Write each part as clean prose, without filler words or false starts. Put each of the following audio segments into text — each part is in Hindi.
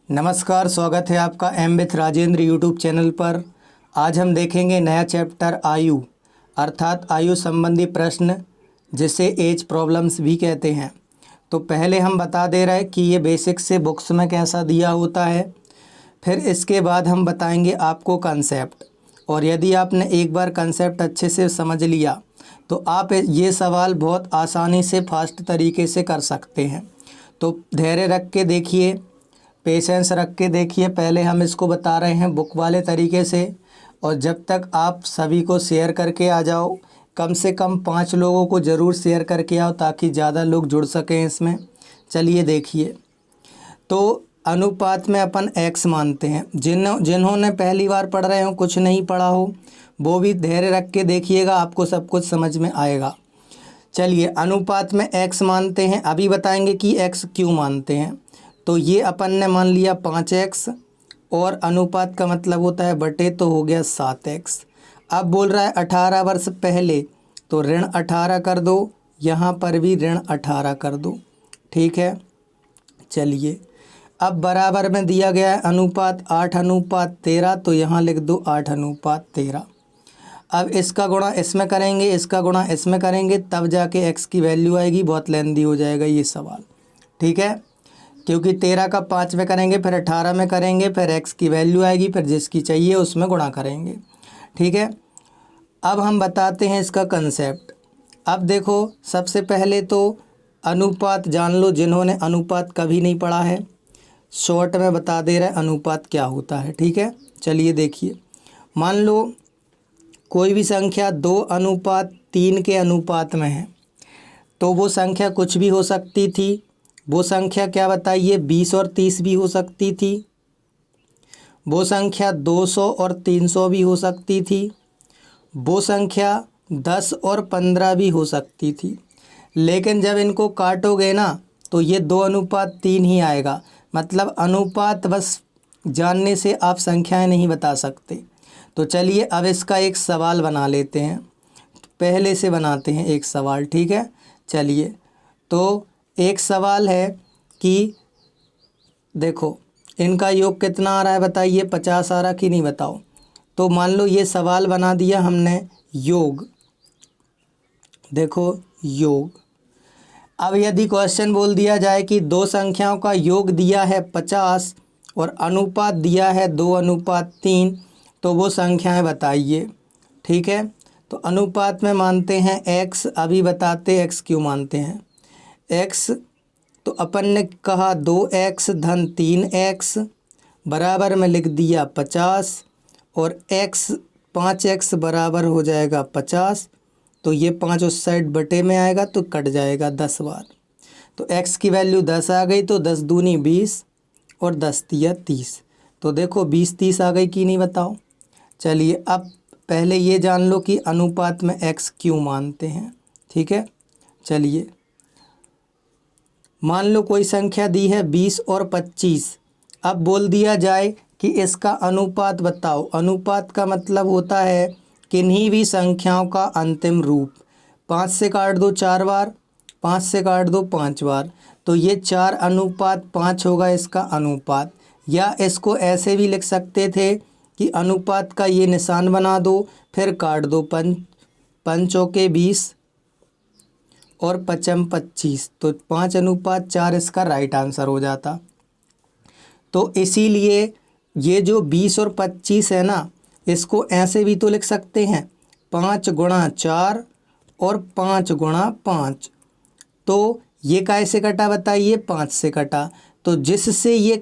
नमस्कार, स्वागत है आपका am with Rajendra YouTube channel पर। आज हम देखेंगे नया चैप्टर आयु अर्थात आयु संबंधी प्रश्न, जिसे एज प्रॉब्लम्स भी कहते हैं। तो पहले हम बता दे रहे हैं कि ये बेसिक से बुक्स में कैसा दिया होता है, फिर इसके बाद हम बताएंगे आपको कंसेप्ट। और यदि आपने एक बार कंसेप्ट अच्छे से समझ लिया तो आप ये सवाल बहुत आसानी से फास्ट तरीके से कर सकते हैं। तो धैर्य रख के देखिए, पेशेंस रख के देखिए। पहले हम इसको बता रहे हैं बुक वाले तरीके से, और जब तक आप सभी को शेयर करके आ जाओ, कम से कम 5 लोगों को ज़रूर शेयर करके आओ ताकि ज़्यादा लोग जुड़ सकें इसमें। चलिए देखिए, तो अनुपात में अपन x मानते हैं। जिन्होंने पहली बार पढ़ रहे हो, कुछ नहीं पढ़ा हो, वो भी धैर्य रख के देखिएगा, आपको सब कुछ समझ में आएगा। चलिए, अनुपात में x मानते हैं। अभी बताएंगे कि x क्यों मानते हैं। तो ये अपन ने मान लिया 5x, और अनुपात का मतलब होता है बटे, तो हो गया 7x। अब बोल रहा है 18 वर्ष पहले, तो ऋण 18 कर दो, यहाँ पर भी ऋण 18 कर दो। ठीक है। चलिए, अब बराबर में दिया गया है अनुपात 8:13, तो यहाँ लिख दो 8:13। अब इसका गुणा इसमें करेंगे, इसका गुणा इसमें करेंगे, तब जाके x की वैल्यू आएगी। बहुत लेंदी हो जाएगा ये सवाल, ठीक है, क्योंकि 13 का 5 में करेंगे, फिर 18 में करेंगे, फिर x की वैल्यू आएगी, फिर जिसकी चाहिए उसमें गुणा करेंगे। ठीक है। अब हम बताते हैं इसका कंसेप्ट। अब देखो, सबसे पहले तो अनुपात जान लो, जिन्होंने अनुपात कभी नहीं पढ़ा है। शॉर्ट में बता दे रहा है अनुपात क्या होता है। ठीक है। चलिए देखिए, मान लो कोई भी संख्या 2:3 के अनुपात में है, तो वो संख्या कुछ भी हो सकती थी। वो संख्या क्या बताइए, 20 और 30 भी हो सकती थी। वो संख्या 200 और 300 भी हो सकती थी। वो संख्या 10 और 15 भी हो सकती थी। लेकिन जब इनको काटोगे ना, तो ये 2:3 ही आएगा। मतलब अनुपात बस जानने से आप संख्याएं नहीं बता सकते। तो चलिए, अब इसका एक सवाल बना लेते हैं। पहले से बनाते हैं एक सवाल, ठीक है। चलिए, तो एक सवाल है कि देखो, इनका योग कितना आ रहा है बताइए, 50 आ रहा कि नहीं, बताओ। तो मान लो ये सवाल बना दिया हमने, योग। देखो, योग। अब यदि क्वेश्चन बोल दिया जाए कि दो संख्याओं का योग दिया है 50 और अनुपात दिया है 2:3, तो वो संख्याएं बताइए। ठीक है। तो अनुपात में मानते हैं x। अभी बताते x क्यों मानते हैं। x तो अपन ने कहा 2x धन 3x बराबर में लिख दिया 50, और x 5x बराबर हो जाएगा 50। तो ये 5 उस साइड बटे में आएगा, तो कट जाएगा 10 बार। तो x की वैल्यू 10 आ गई, तो 10 दूनी 20 और 10 तिया 30। तो देखो 20-30 आ गई कि नहीं, बताओ। चलिए, अब पहले ये जान लो कि अनुपात में x क्यों मानते हैं। ठीक है। चलिए, मान लो कोई संख्या दी है 20 और 25। अब बोल दिया जाए कि इसका अनुपात बताओ। अनुपात का मतलब होता है किन्हीं भी संख्याओं का अंतिम रूप। 5 से काट दो 4 बार, 5 से काट दो 5 बार, तो ये 4:5 होगा इसका अनुपात। या इसको ऐसे भी लिख सकते थे कि अनुपात का ये निशान बना दो, फिर काट दो, 5 चौके 20 और 5 25, तो 5:4 इसका राइट आंसर हो जाता। तो इसीलिए ये जो 20 और 25 है ना, इसको ऐसे भी तो लिख सकते हैं, 5x4 और 5x5। तो ये कैसे कटा बताइए, 5 से कटा। तो जिससे ये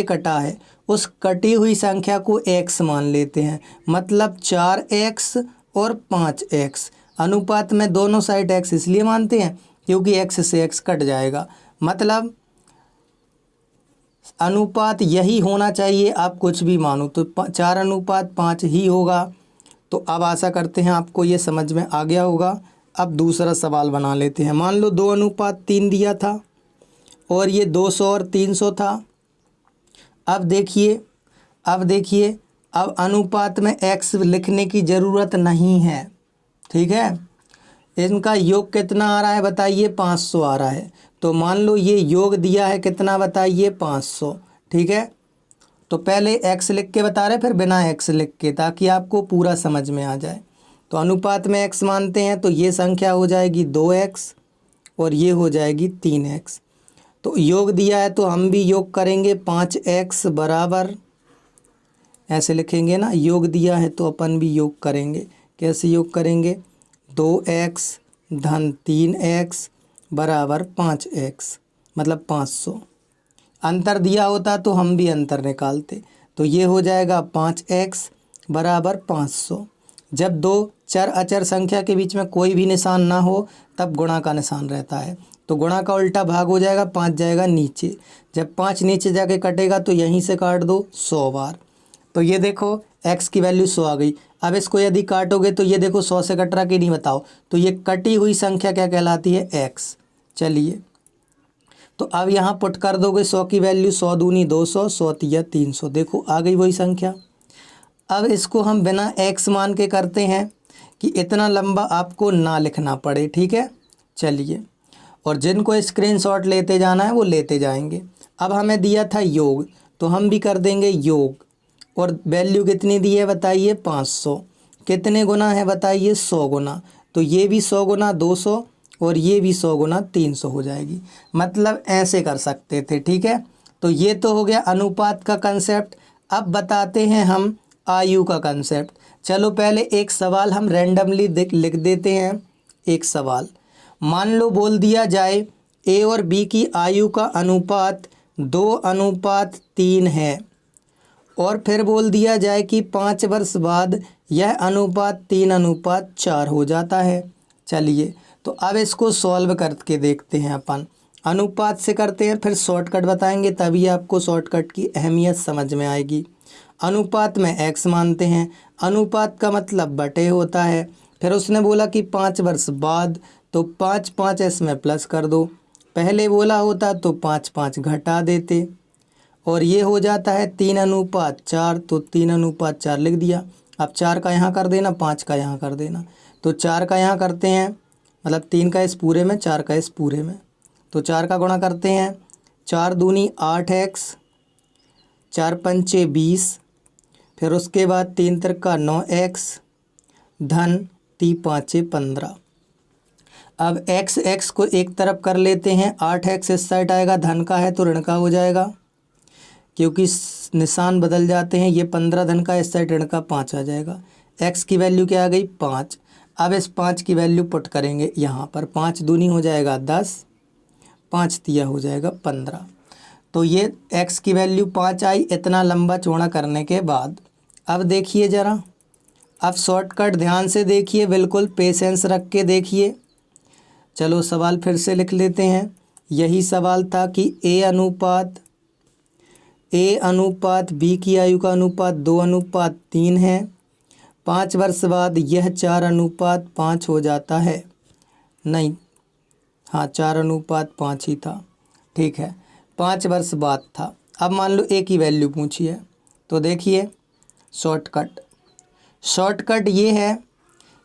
कटा है उस कटी हुई संख्या को x मान लेते हैं। मतलब 4x और 5x। अनुपात में दोनों साइड x इसलिए मानते हैं क्योंकि x से x कट जाएगा। मतलब अनुपात यही होना चाहिए, आप कुछ भी मानो तो 4:5 ही होगा। तो अब आशा करते हैं आपको ये समझ में आ गया होगा। अब दूसरा सवाल बना लेते हैं। मान लो 2:3 दिया था और ये 200 और 300 था। अब देखिए, अब अनुपात में x लिखने की ज़रूरत नहीं है। ठीक है। इनका योग कितना आ रहा है बताइए, 500 आ रहा है। तो मान लो ये योग दिया है कितना बताइए 500, ठीक है। तो पहले x लिख के बता रहे फिर बिना x लिख के, ताकि आपको पूरा समझ में आ जाए। तो अनुपात में x मानते हैं तो ये संख्या हो जाएगी 2x और ये हो जाएगी 3x। तो योग दिया है तो हम भी योग करेंगे 5x बराबर, ऐसे लिखेंगे ना, योग दिया है तो अपन भी योग करेंगे। कैसे योग करेंगे, 2x धन 3x बराबर 5x मतलब 500। अंतर दिया होता तो हम भी अंतर निकालते। तो ये हो जाएगा 5x बराबर 500। जब दो चर अचर संख्या के बीच में कोई भी निशान ना हो तब गुणा का निशान रहता है। तो गुणा का उल्टा भाग हो जाएगा, 5 जाएगा नीचे। जब 5 नीचे जाके कटेगा तो यहीं से काट दो 100 बार। तो ये देखो x की वैल्यू 100 आ गई। अब इसको यदि काटोगे तो ये देखो 100 से कट रहा कि नहीं बताओ। तो ये कटी हुई संख्या क्या कहलाती है, x। चलिए तो अब यहाँ पुट कर दोगे 100 की वैल्यू, 100 दूनी 200, 100 तिया 300, देखो आ गई वही संख्या। अब इसको हम बिना x मान के करते हैं कि इतना लंबा आपको ना लिखना पड़े, ठीक है। चलिए, और जिनको स्क्रीनशॉट लेते जाना है वो लेते जाएंगे। अब हमें दिया था योग तो हम भी कर देंगे योग, और वैल्यू कितनी दी है बताइए 500। कितने गुना है बताइए 100 गुना। तो ये भी 100 गुना 200 और ये भी 100 गुना 300 हो जाएगी। मतलब ऐसे कर सकते थे, ठीक है। तो ये तो हो गया अनुपात का कंसेप्ट। अब बताते हैं हम आयु का कंसेप्ट। चलो पहले एक सवाल हम रैंडमली लिख देते हैं। एक सवाल मान लो बोल दिया जाए ए और बी की आयु का अनुपात 2:3 है, और फिर बोल दिया जाए कि 5 वर्ष बाद यह अनुपात 3:4 हो जाता है। चलिए तो अब इसको सॉल्व करके देखते हैं अपन। अनुपात से करते हैं फिर शॉर्टकट बताएंगे, तभी आपको शॉर्टकट की अहमियत समझ में आएगी। अनुपात में x मानते हैं, अनुपात का मतलब बटे होता है। फिर उसने बोला कि 5 वर्ष बाद, तो 5 5 इसमें प्लस कर दो। पहले बोला होता तो 5 5 घटा देते, और ये हो जाता है 3:4, तो 3:4 लिख दिया। अब 4 का यहाँ कर देना, 5 का यहाँ कर देना। तो 4 का यहाँ करते हैं, मतलब 3 का इस पूरे में, 4 का इस पूरे में। तो 4 का गुणा करते हैं, 4 दूनी 8x, 4 पंचे 20, फिर उसके बाद 3 तिरका 9x धन 3 पाँचे 15। अब x को एक तरफ कर लेते हैं, 8x इस साइड आएगा, धन का है तो ऋण का हो जाएगा क्योंकि निशान बदल जाते हैं। ये 15 धन का, इस साइड ऋण का 5 आ जाएगा। x की वैल्यू क्या आ गई 5। अब इस 5 की वैल्यू पुट करेंगे यहाँ पर, 5 दूनी हो जाएगा 10, 5 तिया हो जाएगा 15। तो ये x की वैल्यू 5 आई इतना लंबा चौड़ा करने के बाद। अब देखिए ज़रा, अब शॉर्टकट ध्यान से देखिए, बिल्कुल पेशेंस रख के देखिए। चलो सवाल फिर से लिख लेते हैं। यही सवाल था कि ए अनुपात बी की आयु का अनुपात 2:3 है। 5 वर्ष बाद यह 4:5 हो जाता है। नहीं, हाँ 4:5 ही था, ठीक है। 5 वर्ष बाद था। अब मान लो ए की वैल्यू पूछी है, तो देखिए शॉर्टकट ये है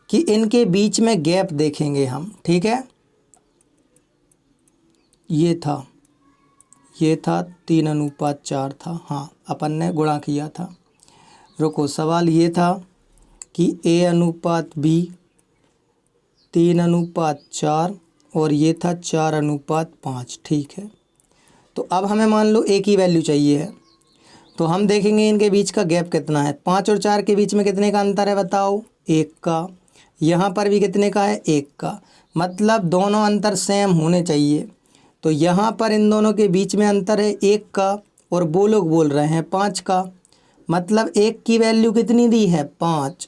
कि इनके बीच में गैप देखेंगे हम, ठीक है। ये था 3:4 था, हाँ अपन ने गुणा किया था। रुको, सवाल ये था कि ए अनुपात बी 3:4 और ये था 4:5, ठीक है। तो अब हमें मान लो ए की वैल्यू चाहिए है, तो हम देखेंगे इनके बीच का गैप कितना है। 5 और 4 के बीच में कितने का अंतर है बताओ, 1 का। यहाँ पर भी कितने का है, 1 का। मतलब दोनों अंतर सेम होने चाहिए। तो यहाँ पर इन दोनों के बीच में अंतर है 1 का, और वो लोग बोल रहे हैं 5 का। मतलब 1 की वैल्यू कितनी दी है 5,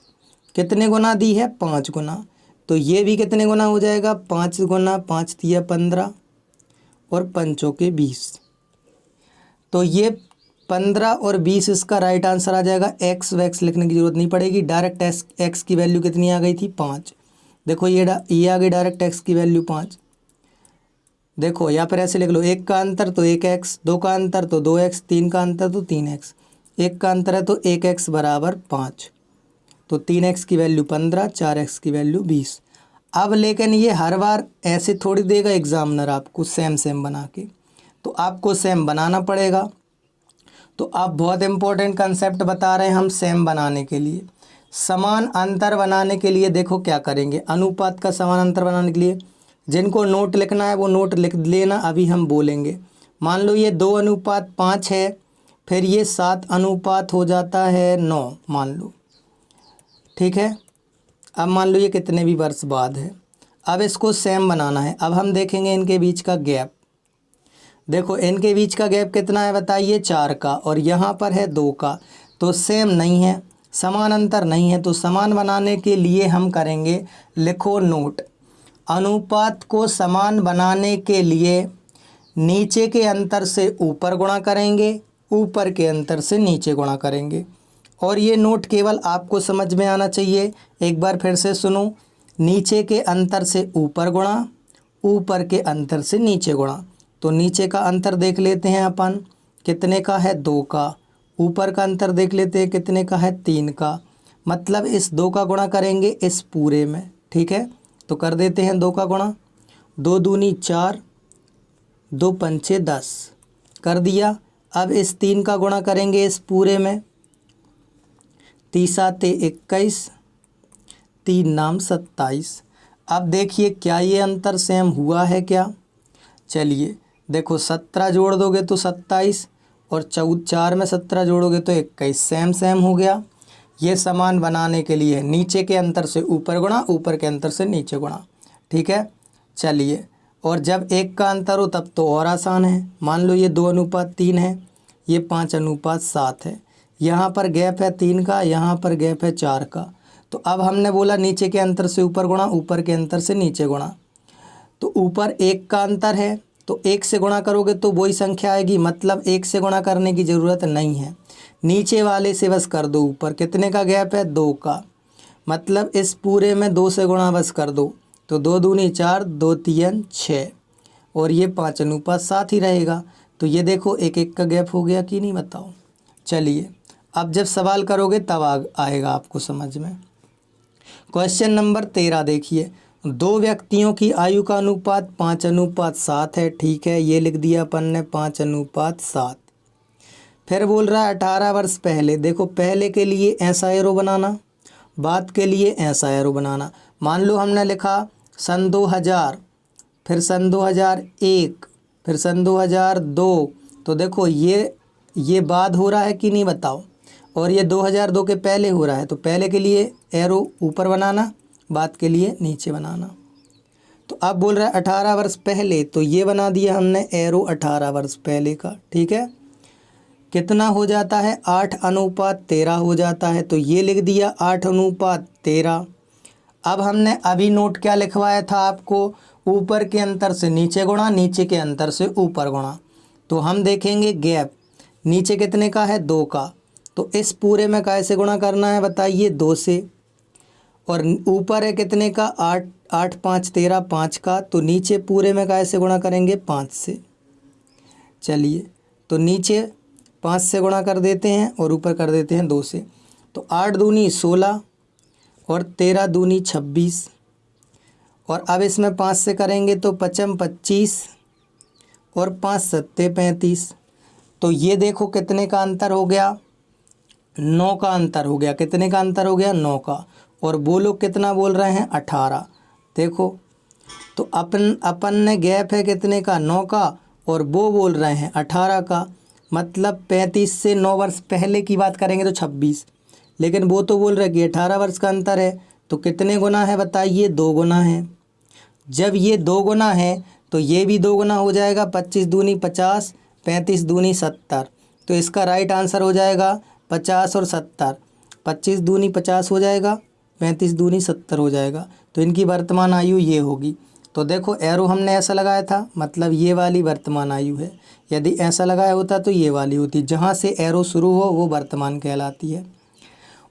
कितने गुना दी है 5 गुना। तो ये भी कितने गुना हो जाएगा 5 गुना 5 तिया 15 और 5 के 20। तो ये 15 और 20 इसका राइट आंसर आ जाएगा। एक्स वैक्स लिखने की ज़रूरत नहीं पड़ेगी, डायरेक्ट एक्स की वैल्यू कितनी आ गई थी 5। देखो ये आ गई डायरेक्ट एक्स की वैल्यू 5। देखो या फिर ऐसे लिख लो, 1 का अंतर तो 1x, 2 का अंतर तो 2x, 3 का अंतर तो 3x। 1 का अंतर है तो 1x बराबर 5। तो 3x की वैल्यू 15, 4x की वैल्यू 20। अब लेकिन ये हर बार ऐसे थोड़ी देगा एग्जामिनर आपको सेम सेम बना के, तो आपको सेम बनाना पड़ेगा। तो अब बहुत इम्पोर्टेंट कंसेप्ट बता रहे हैं हम सेम बनाने के लिए। समान अंतर बनाने के लिए देखो क्या करेंगे, अनुपात का समान अंतर बनाने के लिए जिनको नोट लिखना है वो नोट लिख लेना, अभी हम बोलेंगे। मान लो ये 2:5 है, फिर ये 7 हो जाता है 9 मान लो, ठीक है। अब मान लो ये कितने भी वर्ष बाद है। अब इसको सेम बनाना है। अब हम देखेंगे इनके बीच का गैप। देखो इनके बीच का गैप कितना है बताइए, 4 का, और यहाँ पर है 2 का। तो सेम नहीं है, समान अंतर नहीं है। तो समान बनाने के लिए हम करेंगे, लिखो नोट, अनुपात को समान बनाने के लिए नीचे के अंतर से ऊपर गुणा करेंगे, ऊपर के अंतर से नीचे गुणा करेंगे। और ये नोट केवल आपको समझ में आना चाहिए। एक बार फिर से सुनो, नीचे के अंतर से ऊपर गुणा, ऊपर के अंतर से नीचे गुणा। तो नीचे का अंतर देख लेते हैं अपन, कितने का है, 2 का। ऊपर का अंतर देख लेते हैं, कितने का है, 3 का। मतलब इस 2 का गुणा करेंगे इस पूरे में, ठीक है। तो कर देते हैं 2 का गुणा, 2 दूनी 4, 2 पंचे 10 कर दिया। अब इस 3 का गुणा करेंगे इस पूरे में, 3×7 = 21, 3 नाम 27। अब देखिए क्या ये अंतर सेम हुआ है क्या। चलिए देखो 17 जोड़ दोगे तो 27, और 4 में 17 जोड़ोगे तो 21, सेम सेम हो गया। ये समान बनाने के लिए नीचे के अंतर से ऊपर गुणा, ऊपर के अंतर से नीचे गुणा, ठीक है। चलिए, और जब 1 का अंतर हो तब तो और आसान है। मान लो ये 2:3 है, ये 5:7 है। यहाँ पर गैप है 3 का, यहाँ पर गैप है 4 का। तो अब हमने बोला नीचे के अंतर से ऊपर गुणा, ऊपर के अंतर से नीचे गुणा। तो ऊपर 1 का अंतर है, तो 1 से गुणा करोगे तो वही संख्या आएगी, मतलब 1 से गुणा करने की ज़रूरत नहीं है। नीचे वाले से बस कर दो ऊपर, कितने का गैप है, 2 का। मतलब इस पूरे में 2 से गुणा बस कर दो, तो 2 दूनी 4, 2 तीन 6, और ये 5:7 ही रहेगा। तो ये देखो 1-1 का गैप हो गया कि नहीं, बताओ। चलिए अब जब सवाल करोगे तब आएगा आपको समझ में। क्वेश्चन नंबर 13 देखिए, 2 व्यक्तियों की आयु का अनुपात 5:7 है, ठीक है, ये लिख दिया अपन ने 5:7। फिर बोल रहा है 18 वर्ष पहले। देखो पहले के लिए ऐसा एरो बनाना, बाद के लिए ऐसा एरो बनाना। मान लो हमने लिखा सन 2000, फिर सन 2001, फिर सन 2002, तो देखो ये बाद हो रहा है कि नहीं बताओ, और ये 2002 के पहले हो रहा है। तो पहले के लिए एरो ऊपर बनाना, बाद के लिए नीचे बनाना। तो अब बोल रहा है 18 वर्ष पहले, तो ये बना दिया हमने एरो 18 वर्ष पहले का, ठीक है। कितना हो जाता है, 8:13 हो जाता है। तो ये लिख दिया 8:13। अब हमने अभी नोट क्या लिखवाया था आपको, ऊपर के अंतर से नीचे गुणा, नीचे के अंतर से ऊपर गुणा। तो हम देखेंगे गैप, नीचे कितने का है, 2 का। तो इस पूरे में कैसे गुणा करना है बताइए, 2 से। और ऊपर है कितने का, 8, 8 5 13, 5 का। तो नीचे पूरे में कैसे गुणा करेंगे, 5 से। चलिए तो नीचे 5 से गुणा कर देते हैं और ऊपर कर देते हैं 2 से। तो 8 दूनी 16 और 13 दूनी 26, और अब इसमें 5 से करेंगे तो 5 25 और 5 7 35। तो ये देखो कितने का अंतर हो गया, 9 का अंतर हो गया। कितने का अंतर हो गया, 9 का। और वो लोग कितना बोल रहे हैं, 18। देखो तो अपन ने गैप है कितने का, 9 का, और वो बोल रहे हैं 18 का। मतलब 35 से 9 वर्ष पहले की बात करेंगे तो 26, लेकिन वो तो बोल रहे हैं कि 18 वर्ष का अंतर है। तो कितने गुना है बताइए, 2 गुना है। जब ये 2 गुना है तो ये भी 2 गुना हो जाएगा, 25 दूनी 50, 35 दूनी 70। तो इसका राइट आंसर हो जाएगा 50 और 70। 25 दूनी 50 हो जाएगा, 35 दूनी 70 हो जाएगा। तो इनकी वर्तमान आयु ये होगी। तो देखो एरो हमने ऐसा लगाया था, मतलब ये वाली वर्तमान आयु है। यदि ऐसा लगाया होता तो ये वाली होती, जहाँ से एरो शुरू हो वो वर्तमान कहलाती है।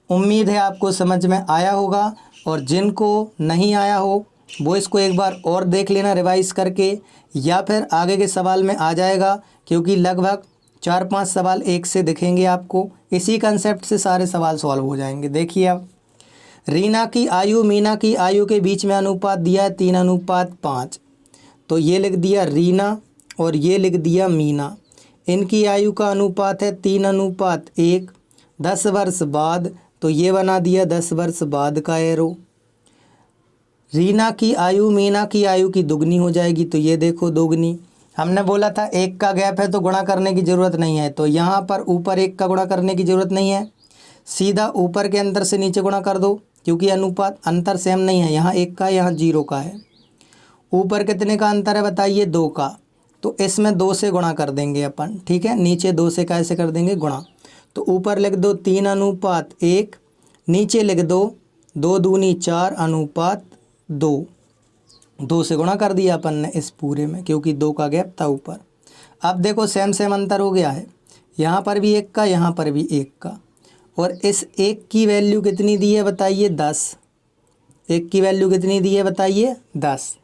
उम्मीद है आपको समझ में आया होगा, और जिनको नहीं आया हो वो इसको एक बार और देख लेना रिवाइज करके, या फिर आगे के सवाल में आ जाएगा, क्योंकि लगभग 4-5 सवाल एक से दिखेंगे आपको। इसी कंसेप्ट से सारे सवाल सॉल्व हो जाएंगे। देखिए अब रीना की आयु मीना की आयु के बीच में अनुपात दिया है 3:5। तो ये लिख दिया रीना और ये लिख दिया मीना। इनकी आयु का अनुपात है 3:1। 10 वर्ष बाद, तो ये बना दिया 10 वर्ष बाद का एरो। रीना की आयु मीना की आयु की दुगनी हो जाएगी, तो ये देखो दोगुनी। हमने बोला था एक का गैप है तो गुणा करने की ज़रूरत नहीं है, तो यहाँ पर ऊपर एक का गुणा करने की ज़रूरत नहीं है, सीधा ऊपर के अंतर से नीचे गुणा कर दो, क्योंकि अनुपात अंतर सेम नहीं है, यहाँ 1 का यहाँ 0 का है। ऊपर कितने का अंतर है बताइए, 2 का, तो इसमें 2 से गुणा कर देंगे अपन, ठीक है। नीचे 2 से कैसे कर देंगे गुणा, तो ऊपर लिख दो 3:1, नीचे लिख दो 2 दूनी 4:2। 2 से गुणा कर दिया अपन ने इस पूरे में, क्योंकि 2 का गैप था ऊपर। अब देखो सेम सेम अंतर हो गया है, यहाँ पर भी 1 का, यहाँ पर भी 1 का, और इस 1 की वैल्यू कितनी दी है बताइए, 10। 1 की वैल्यू कितनी दी है बताइए, 10।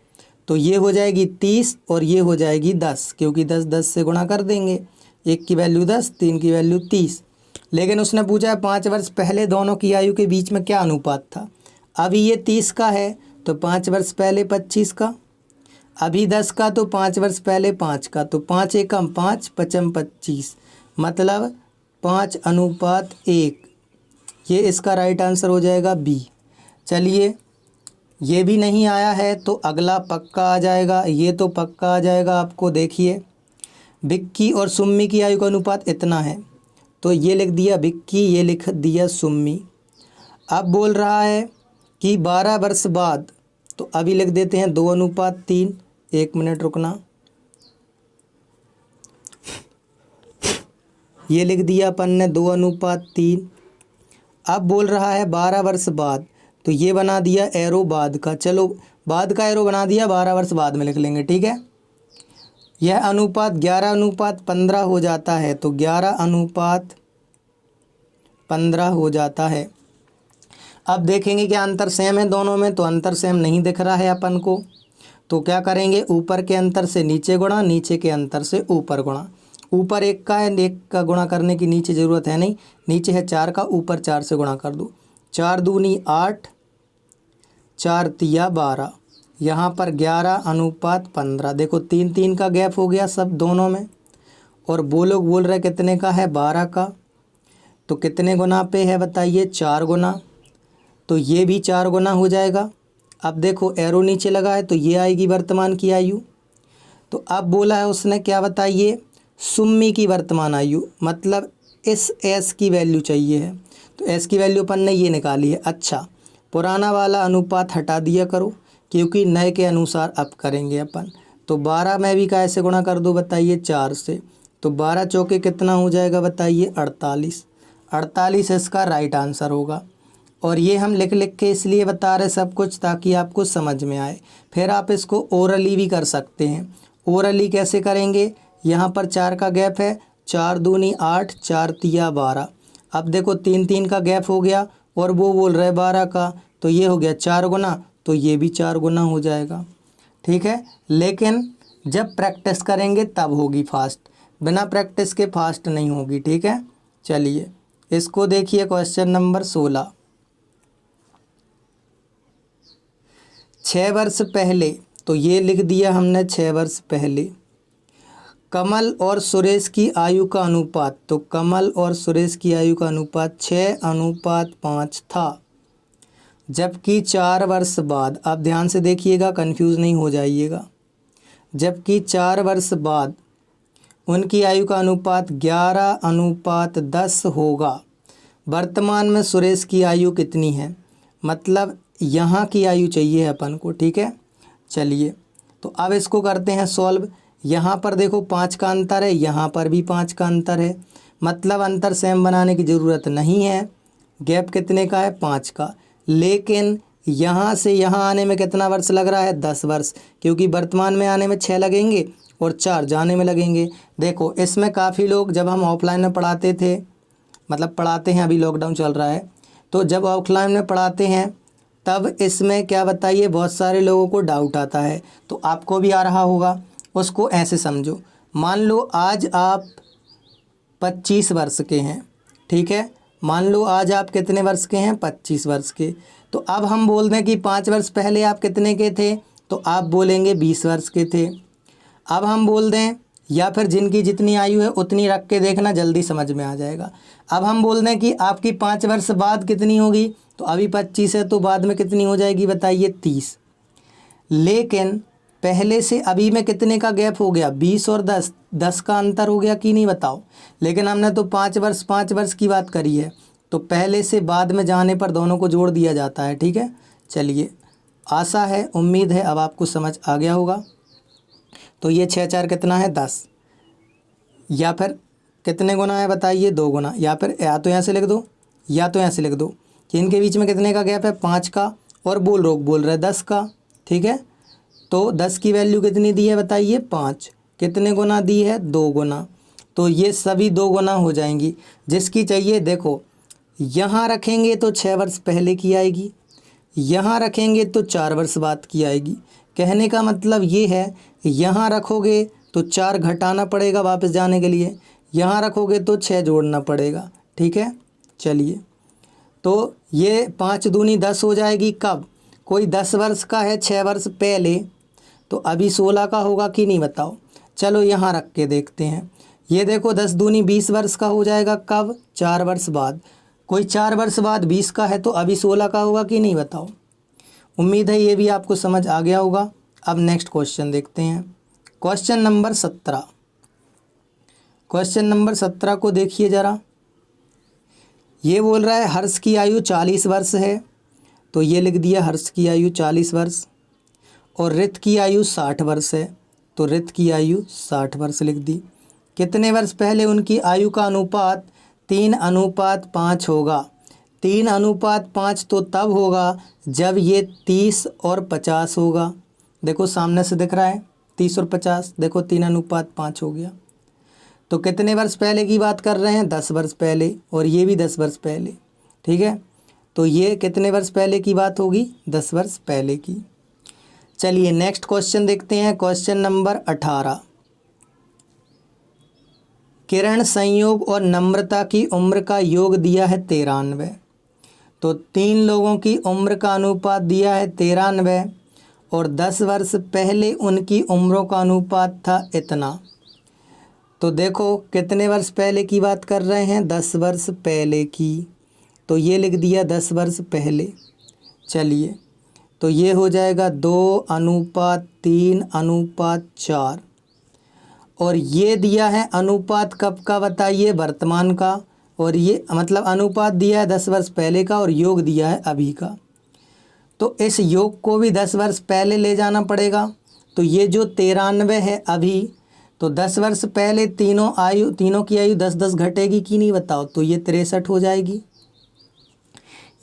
तो ये हो जाएगी 30 और ये हो जाएगी 10, क्योंकि 10 10 से गुणा कर देंगे। 1 की वैल्यू 10, 3 की वैल्यू 30। लेकिन उसने पूछा है 5 वर्ष पहले दोनों की आयु के बीच में क्या अनुपात था। अभी ये 30 का है तो 5 वर्ष पहले 25 का, अभी 10 का तो 5 वर्ष पहले 5 का, तो 5 एकम 5, 5 25, मतलब 5:1। ये इसका राइट आंसर हो जाएगा बी। चलिए, ये भी नहीं आया है तो अगला पक्का आ जाएगा, ये तो पक्का आ जाएगा आपको। देखिए, विक्की और सुम्मी की आयु का अनुपात इतना है, तो ये लिख दिया विक्की, ये लिख दिया सुम्मी। अब बोल रहा है कि 12 वर्ष बाद, तो अभी लिख देते हैं 2:3। 1 मिनट रुकना, ये लिख दिया अपन ने 2:3। अब बोल रहा है 12 वर्ष बाद, तो ये बना दिया एरो बाद का। चलो, बाद का एरो बना दिया, 12 वर्ष बाद में लिख लेंगे, ठीक है। यह अनुपात 11:15 हो जाता है, तो 11:15 हो जाता है। अब देखेंगे क्या अंतर सेम है दोनों में, तो अंतर सेम नहीं दिख रहा है अपन को, तो क्या करेंगे, ऊपर के अंतर से नीचे गुणा, नीचे के अंतर से ऊपर गुणा। ऊपर 1 का है, 1 का गुणा करने की नीचे ज़रूरत है नहीं, नीचे है 4 का, ऊपर 4 से गुणा कर दो। 4 दूनी 8, 4 तिया 12, यहाँ पर 11:15। देखो 3 3 का गैप हो गया सब दोनों में, और वो लोग बोल रहे कितने का है, 12 का। तो कितने गुना पे है बताइए, 4 गुना, तो ये भी 4 गुना हो जाएगा। अब देखो एरो नीचे लगा है, तो ये आएगी वर्तमान की आयु। तो अब बोला है उसने क्या बताइए, सुम्मी की वर्तमान आयु, मतलब इस एस की वैल्यू चाहिए है, तो एस की वैल्यू अपन ने ये निकाली है। अच्छा, पुराना वाला अनुपात हटा दिया करो, क्योंकि नए के अनुसार अब करेंगे अपन। तो 12 में भी कैसे गुणा कर दो बताइए, 4 से, तो 12 चौके कितना हो जाएगा बताइए, 48। 48 इसका राइट आंसर होगा। और ये हम लिख लिख के इसलिए बता रहे सब कुछ ताकि आपको समझ में आए। फिर आप इसको ओरली भी कर सकते हैं। ओरली कैसे करेंगे, यहाँ पर 4 का गैप है, 4 दूनी 8, 4 तिया 12। अब देखो 3 3 का गैप हो गया, और वो बोल रहे 12 का, तो ये हो गया 4 गुना, तो ये भी 4 गुना हो जाएगा, ठीक है। लेकिन जब प्रैक्टिस करेंगे तब होगी फास्ट, बिना प्रैक्टिस के फास्ट नहीं होगी, ठीक है। चलिए, इसको देखिए क्वेश्चन नंबर 16। 6 वर्ष पहले, तो ये लिख दिया हमने 6 वर्ष पहले, कमल और सुरेश की आयु का अनुपात, तो कमल और सुरेश की आयु का अनुपात 6:5 था। जबकि 4 वर्ष बाद, अब ध्यान से देखिएगा, कंफ्यूज नहीं हो जाइएगा, जबकि 4 वर्ष बाद उनकी आयु का अनुपात 11:10 होगा। वर्तमान में सुरेश की आयु कितनी है, मतलब यहाँ की आयु चाहिए अपन को, ठीक है। चलिए, तो अब इसको करते हैं सॉल्व। यहाँ पर देखो 5 का अंतर है, यहाँ पर भी 5 का अंतर है, मतलब अंतर सेम बनाने की ज़रूरत नहीं है। गैप कितने का है, 5 का। लेकिन यहाँ से यहाँ आने में कितना वर्ष लग रहा है, 10 वर्ष, क्योंकि वर्तमान में आने में 6 लगेंगे और 4 जाने में लगेंगे। देखो इसमें काफ़ी लोग, जब हम ऑफलाइन में पढ़ाते थे, मतलब पढ़ाते हैं, अभी लॉकडाउन चल रहा है, तो जब ऑफलाइन में पढ़ाते हैं तब इसमें क्या बताइए, बहुत सारे लोगों को डाउट आता है, तो आपको भी आ रहा होगा। उसको ऐसे समझो, मान लो आज आप 25 वर्ष के हैं, ठीक है। मान लो आज आप कितने वर्ष के हैं, 25 वर्ष के। तो अब हम बोल दें कि 5 वर्ष पहले आप कितने के थे, तो आप बोलेंगे 20 वर्ष के थे। अब हम बोल दें, या फिर जिनकी जितनी आयु है उतनी रख के देखना, जल्दी समझ में आ जाएगा। अब हम बोल दें कि आपकी 5 वर्ष बाद कितनी होगी, तो अभी 25 है तो बाद में कितनी हो जाएगी बताइए 30। लेकिन पहले से अभी में कितने का गैप हो गया, 20 और 10, 10 का अंतर हो गया कि नहीं बताओ। लेकिन हमने तो 5 वर्ष की बात करी है, तो पहले से बाद में जाने पर दोनों को जोड़ दिया जाता है। ठीक है, चलिए, आशा है, उम्मीद है अब आपको समझ आ गया होगा। तो ये 6 4 कितना है 10, या फिर कितने गुना है बताइए 2 गुना, या फिर या तो यहाँ से लिख दो या तो यहाँ से लिख दो कि इनके बीच में कितने का गैप है 5 का, और बोल रहे 10 का। ठीक है, तो 10 की वैल्यू कितनी दी है बताइए 5, कितने गुना दी है 2 गुना, तो ये सभी 2 गुना हो जाएंगी। जिसकी चाहिए देखो, यहाँ रखेंगे तो 6 वर्ष पहले की आएगी, यहाँ रखेंगे तो 4 वर्ष बाद की आएगी। कहने का मतलब ये है, यहाँ रखोगे तो 4 घटाना पड़ेगा वापस जाने के लिए, यहाँ रखोगे तो 6 जोड़ना पड़ेगा। ठीक है, चलिए, तो ये 5 दूनी 10 हो जाएगी कब, कोई 10 वर्ष का है 6 वर्ष पहले, तो अभी 16 का होगा कि नहीं बताओ। चलो यहाँ रख के देखते हैं, ये देखो 10 दूनी 20 वर्ष का हो जाएगा कब, 4 वर्ष बाद। कोई 4 वर्ष बाद 20 का है तो अभी 16 का होगा कि नहीं बताओ। उम्मीद है ये भी आपको समझ आ गया होगा। अब नेक्स्ट क्वेश्चन देखते हैं, क्वेश्चन नंबर 17। क्वेश्चन नंबर 17 को देखिए ज़रा, ये बोल रहा है हर्ष की आयु 40 वर्ष है, तो ये लिख दिया हर्ष की आयु 40 वर्ष, और रित की आयु 60 वर्ष है, तो रित की आयु 60 वर्ष लिख दी। कितने वर्ष पहले उनकी आयु का अनुपात 3:5 होगा। 3:5 तो तब होगा जब ये 30 और 50 होगा। देखो सामने से दिख रहा है 30 और 50, देखो 3:5 हो गया। तो कितने वर्ष पहले की बात कर रहे हैं, 10 वर्ष पहले, और ये भी 10 वर्ष पहले। ठीक है, तो ये कितने वर्ष पहले की बात होगी, 10 वर्ष पहले की। चलिए नेक्स्ट क्वेश्चन देखते हैं, क्वेश्चन नंबर 18। किरण, संयोग और नम्रता की उम्र का योग दिया है 93। तो 3 लोगों की उम्र का अनुपात दिया है 93, और 10 वर्ष पहले उनकी उम्रों का अनुपात था इतना। तो देखो कितने वर्ष पहले की बात कर रहे हैं, 10 वर्ष पहले की, तो ये लिख दिया 10 वर्ष पहले। चलिए, तो ये हो जाएगा 2:3:4, और ये दिया है अनुपात कब का बताइए, वर्तमान का, और ये मतलब अनुपात दिया है 10 वर्ष पहले का, और योग दिया है अभी का। तो इस योग को भी 10 वर्ष पहले ले जाना पड़ेगा। तो ये जो 93 है अभी, तो 10 वर्ष पहले तीनों की आयु 10-10 घटेगी कि नहीं बताओ, तो ये 63 हो जाएगी।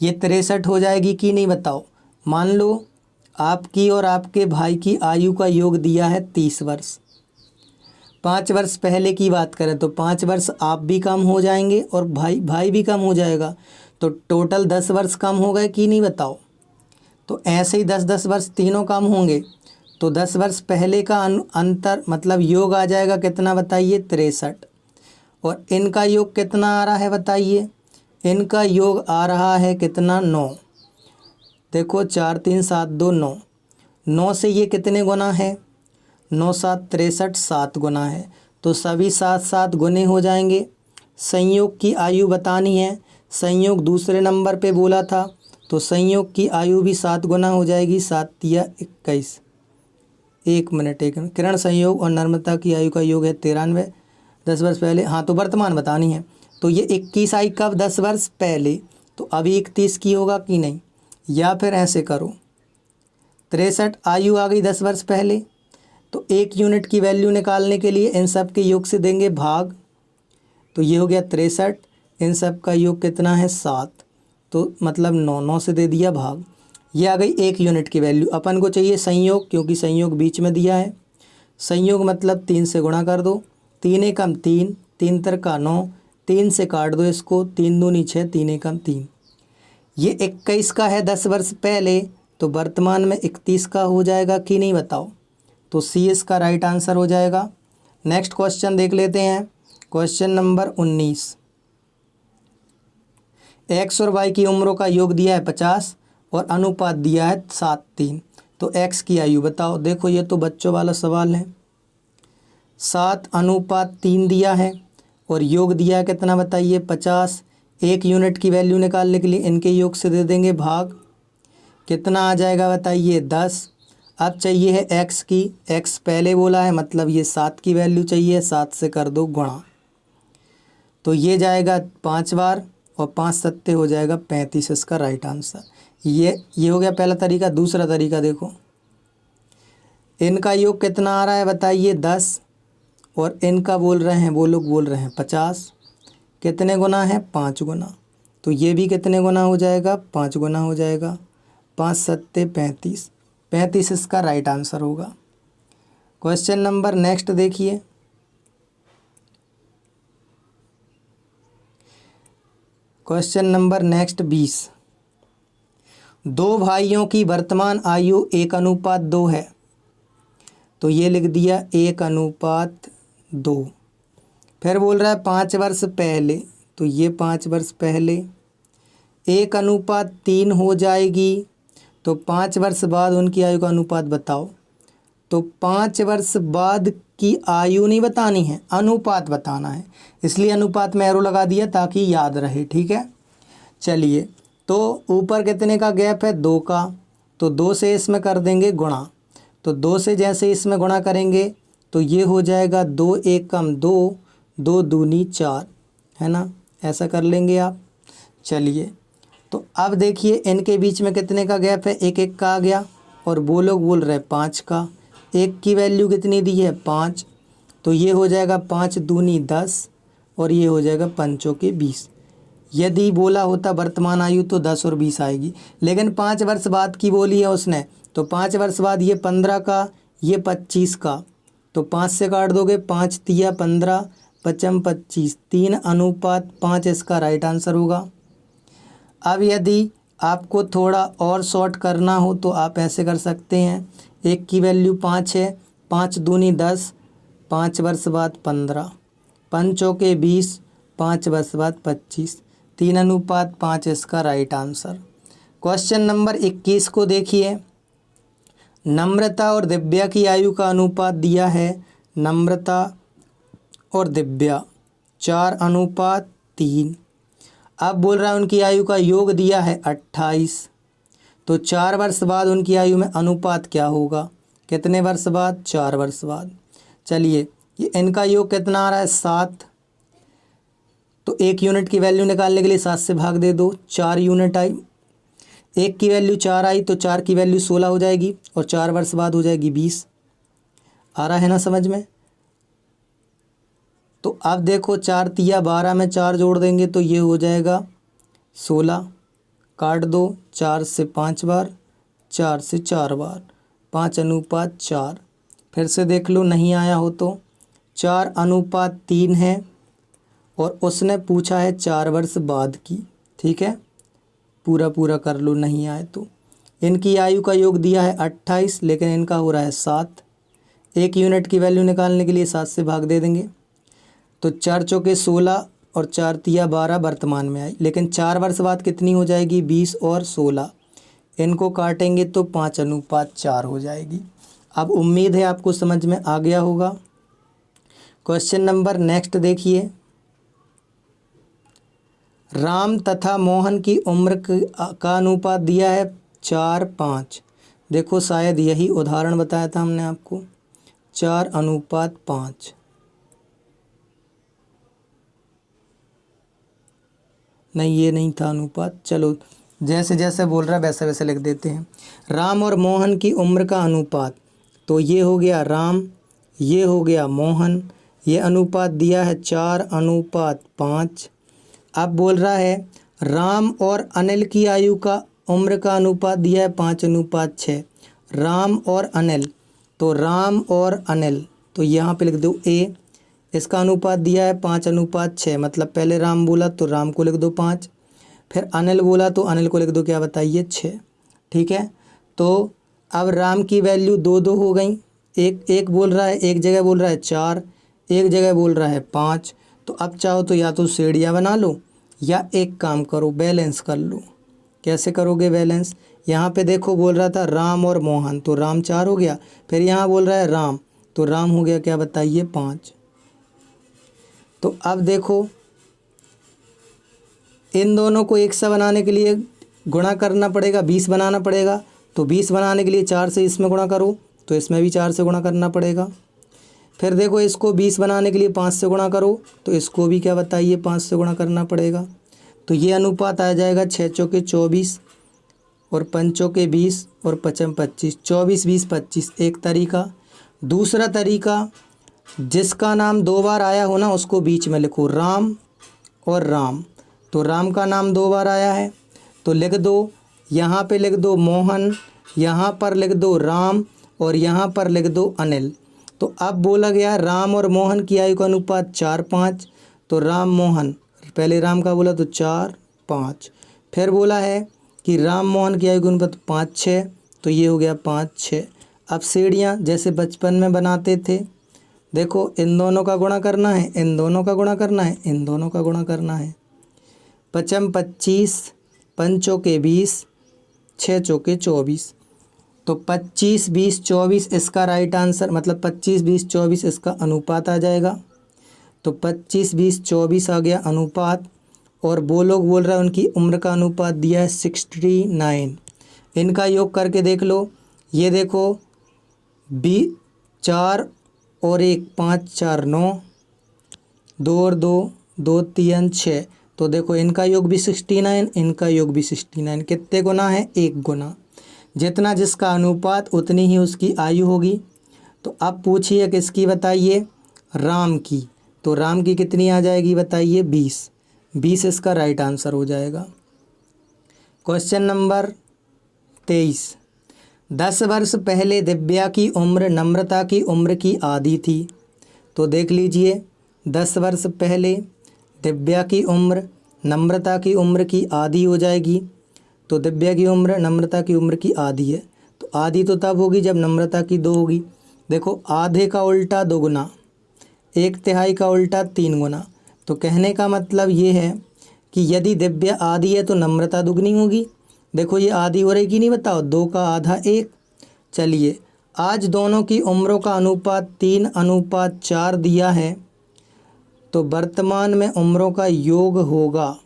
ये 63 हो जाएगी कि नहीं बताओ। मान लो आपकी और आपके भाई की आयु का योग दिया है 30 वर्ष। 5 वर्ष पहले की बात करें तो 5 वर्ष आप भी कम हो जाएंगे और भाई भी कम हो जाएगा, तो टोटल 10 वर्ष कम हो गए कि नहीं बताओ। तो ऐसे ही 10-10 वर्ष तीनों कम होंगे, तो 10 वर्ष पहले का अंतर मतलब योग आ जाएगा कितना बताइए, 63। और इनका योग कितना आ रहा है बताइए, इनका योग आ रहा है कितना, 9। देखो 4 3 7 2 9, 9 से ये कितने गुना है, 9 7 63, 7 गुना है, तो सभी 7-7 गुने हो जाएंगे। संयोग की आयु बतानी है, संयोग दूसरे नंबर पे बोला था, तो संयोग की आयु भी 7 गुना हो जाएगी, 7 या 21। एक मिनट। किरण, संयोग और नम्रता की आयु का योग है 93, 10 वर्ष पहले, हाँ तो वर्तमान बतानी है। तो ये 21 आई कब, 10 वर्ष पहले, तो अभी 31 की होगा कि नहीं। या फिर ऐसे करो, 63 आयु आ गई 10 वर्ष पहले, तो 1 यूनिट की वैल्यू निकालने के लिए इन सब के योग से देंगे भाग, तो ये हो गया 63, इन सब का योग कितना है 7, तो मतलब 9 से दे दिया भाग, ये आ गई 1 यूनिट की वैल्यू। अपन को चाहिए संयोग, क्योंकि संयोग बीच में दिया है। संयोग मतलब 3 से गुणा कर दो, 3 एकम 3, 3 तिरका 9, 3 से काट दो इसको, 3 दूनी 6, 3 एकम 3। ये 21 का है 10 वर्ष पहले, तो वर्तमान में 31 का हो जाएगा कि नहीं बताओ। तो सी इसका राइट आंसर हो जाएगा। नेक्स्ट क्वेश्चन देख लेते हैं, क्वेश्चन नंबर 19। एक्स और वाई की उम्रों का योग दिया है 50, और अनुपात दिया है 7:3। तो x की आयु बताओ। देखो ये तो बच्चों वाला सवाल है। 7:3 दिया है और योग दिया है कितना बताइए 50। 1 यूनिट की वैल्यू निकालने के लिए इनके योग से दे देंगे भाग। कितना आ जाएगा बताइए 10। अब चाहिए है x की। x पहले बोला है मतलब ये 7 की वैल्यू चाहिए। 7 से कर दो गुणा, तो ये जाएगा 5 बार और 5 सत्ते हो जाएगा 35। इसका राइट आंसर ये हो गया पहला तरीका। दूसरा तरीका देखो, इनका योग कितना आ रहा है बताइए 10 और इनका बोल रहे हैं वो लोग बोल रहे हैं 50। कितने गुना है 5 गुना। तो ये भी कितने गुना हो जाएगा 5 गुना हो जाएगा। 5 सत्ते 35। 35 इसका राइट आंसर होगा। क्वेश्चन नंबर नेक्स्ट देखिए। Question number next 20। 2 भाइयों की वर्तमान आयु 1:2 है। तो ये लिख दिया 1:2। फिर बोल रहा है 5 वर्ष पहले, तो ये 5 वर्ष पहले 1:3 हो जाएगी। तो 5 वर्ष बाद उनकी आयु का अनुपात बताओ। तो 5 वर्ष बाद की आयु नहीं बतानी है, अनुपात बताना है, इसलिए अनुपात में एरो लगा दिया ताकि याद रहे। ठीक है, चलिए। तो ऊपर कितने का गैप है 2 का, तो 2 से इसमें कर देंगे गुणा। तो 2 से जैसे इसमें गुणा करेंगे तो ये हो जाएगा 2 1 कम 2, 2 दूनी 4, है ना। ऐसा कर लेंगे आप। चलिए, तो अब देखिए इनके बीच में कितने का गैप है, 1 1 का आ गया और वो लोग बोल रहे हैं 5 का। 1 की वैल्यू कितनी दी है 5, तो ये हो जाएगा 5 दूनी 10 और ये हो जाएगा 5 के 20। यदि बोला होता वर्तमान आयु तो 10 और 20 आएगी, लेकिन 5 वर्ष बाद की बोली है उसने। तो 5 वर्ष बाद ये 15 का, ये 25 का। तो 5 से काट दोगे, 5 तिया 15, 5 25, 3:5 इसका राइट आंसर होगा। अब यदि आपको थोड़ा और शॉर्ट करना हो तो आप ऐसे कर सकते हैं। 1 की वैल्यू 5 है, 5 दूनी 10, 5 वर्ष बाद 15, 5 के 20, 5 वर्ष बाद 25, 3:5 इसका राइट आंसर। क्वेश्चन नंबर 21 को देखिए। नम्रता और दिव्या की आयु का अनुपात दिया है। नम्रता और दिव्या 4:3। अब बोल रहा है उनकी आयु का योग दिया है 28। तो 4 वर्ष बाद उनकी आयु में अनुपात क्या होगा, कितने वर्ष बाद 4 वर्ष बाद। चलिए, ये इनका योग कितना आ रहा है 7। तो 1 यूनिट की वैल्यू निकालने के लिए 7 से भाग दे दो, 4 यूनिट आई। 1 की वैल्यू 4 आई तो 4 की वैल्यू 16 हो जाएगी और 4 वर्ष बाद हो जाएगी 20। आ रहा है ना समझ में। तो अब देखो 4 तिया 12 में 4 जोड़ देंगे तो ये हो जाएगा 16। काट दो, 4 से 5 बार, 4 से 4 बार, 5:4। फिर से देख लो नहीं आया हो तो। 4:3 है और उसने पूछा है 4 वर्ष बाद की। ठीक है, पूरा कर लो नहीं आए तो। इनकी आयु का योग दिया है 28, लेकिन इनका हो रहा है 7। 1 यूनिट की वैल्यू निकालने के लिए 7 से भाग दे देंगे। तो 4 चौके 16 और 4 तिया 12 वर्तमान में आई, लेकिन 4 वर्ष बाद कितनी हो जाएगी 20 और 16। इनको काटेंगे तो 5:4 हो जाएगी। अब उम्मीद है आपको समझ में आ गया होगा। क्वेश्चन नंबर नेक्स्ट देखिए। राम तथा मोहन की उम्र का अनुपात दिया है 4:5। देखो शायद यही उदाहरण बताया था हमने आपको, 4:5। नहीं, ये नहीं था अनुपात। चलो, जैसे जैसे बोल रहा है वैसे वैसे लिख देते हैं। राम और मोहन की उम्र का अनुपात, तो ये हो गया राम, ये हो गया मोहन, ये अनुपात दिया है 4:5। अब बोल रहा है राम और अनिल की आयु का उम्र का अनुपात दिया है 5:6। राम और अनिल, तो राम और अनिल, तो यहाँ पे लिख दो ए। इसका अनुपात दिया है 5:6, मतलब पहले राम बोला तो राम को लिख दो 5, फिर अनिल बोला तो अनिल को लिख दो क्या बताइए 6। ठीक है, तो अब राम की वैल्यू 2 हो गई। एक बोल रहा है, एक जगह बोल रहा है 4, एक जगह बोल रहा है 5। तो अब चाहो तो या तो सीढ़ियाँ बना लो या एक काम करो बैलेंस कर लो। कैसे करोगे बैलेंस? यहाँ पे देखो बोल रहा था राम और मोहन, तो राम 4 हो गया। फिर यहाँ बोल रहा है राम, तो राम हो गया क्या बताइए 5। तो अब देखो इन दोनों को एक सा बनाने के लिए गुणा करना पड़ेगा, 20 बनाना पड़ेगा। तो 20 बनाने के लिए 4 से इसमें गुणा करो, तो इसमें भी 4 से गुणा करना पड़ेगा। फिर देखो इसको 20 बनाने के लिए 5 से गुणा करो, तो इसको भी क्या बताइए 5 से गुणा करना पड़ेगा। तो ये अनुपात आ जाएगा 6 चौके 24 और 5 चौके 20 और 5 25, 24 20 25 एक तरीका। दूसरा तरीका, जिसका नाम 2 बार आया हो ना उसको बीच में लिखो, राम और राम। तो राम का नाम 2 बार आया है तो लिख दो, यहाँ पे लिख दो मोहन, यहाँ पर लिख दो राम और यहाँ पर लिख दो अनिल। तो अब बोला गया राम और मोहन की आयु का अनुपात 4 5। तो राम मोहन, पहले राम का बोला तो 4 5। फिर बोला है कि राम मोहन की आयु का अनुपात 5 6, तो ये हो गया 5 6। अब सीढ़ियाँ जैसे बचपन में बनाते थे, देखो इन दोनों का गुणा करना है, इन दोनों का गुणा करना है, इन दोनों का गुणा करना है। 5 25, 5 चौके 20, 6 चौके 24। तो 25 20 24 इसका राइट आंसर, मतलब 25 20 24 इसका अनुपात आ जाएगा। तो 25 20 24 आ गया अनुपात। और वो लोग बोल रहे हैं उनकी उम्र का अनुपात दिया है 69। इनका योग करके देख लो, ये देखो 4 और 1 5 4 9, 2 और 2 2 3 6। तो देखो इनका योग भी 69, इनका योग भी 69। कितने गुना है? 1 गुना। जितना जिसका अनुपात उतनी ही उसकी आयु होगी। तो अब पूछिए किसकी बताइए? राम की। तो राम की कितनी आ जाएगी बताइए? 20। 20 इसका राइट आंसर हो जाएगा। Question number 23। 10 वर्ष पहले दिव्या की उम्र नम्रता की उम्र की आधी थी। तो देख लीजिए 10 वर्ष पहले दिव्या की उम्र नम्रता की उम्र की आधी हो जाएगी। तो दिव्या की उम्र नम्रता की उम्र की आधी है, तो आधी तो तब होगी जब नम्रता की 2 होगी। देखो आधे का उल्टा 2 गुना, 1/3 का उल्टा 3 गुना। तो कहने का मतलब ये है कि यदि दिव्या आधी है तो नम्रता दुगनी होगी। देखो ये आधी हो रही कि नहीं बताओ? 2 का आधा 1। चलिए आज दोनों की उम्रों का अनुपात 3:4 दिया है, तो वर्तमान में उम्रों का योग होगा।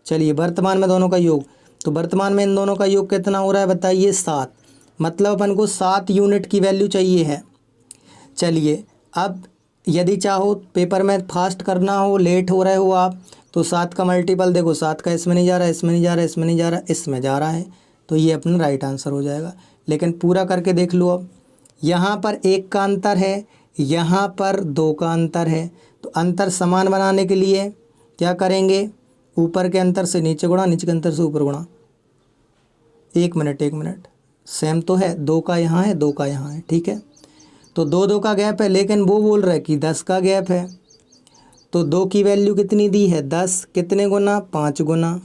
चलिए वर्तमान में दोनों का योग, तो वर्तमान में इन दोनों का योग कितना हो रहा है बताइए? 7। मतलब अपन को 7 यूनिट की वैल्यू चाहिए है। चलिए अब यदि चाहो पेपर में फास्ट करना हो, लेट हो रहे हो आप, तो 7 का मल्टीपल देखो, 7 का इसमें नहीं जा रहा, इसमें नहीं जा रहा, इसमें नहीं जा रहा, इसमें जा रहा है, तो ये अपना राइट आंसर हो जाएगा। लेकिन पूरा करके देख लो, अब यहाँ पर 1 का अंतर है, यहाँ पर 2 का अंतर है। तो अंतर समान बनाने के लिए क्या करेंगे? ऊपर के अंतर से नीचे गुणा, नीचे के अंतर से ऊपर गुणा। 1 मिनट, सेम तो है, 2 का यहाँ है, 2 का यहाँ है, ठीक है। तो 2 2 का गैप है, लेकिन वो बोल रहा है कि 10 का गैप है। तो 2 की वैल्यू कितनी दी है? 10। कितने गुना? 5 गुना।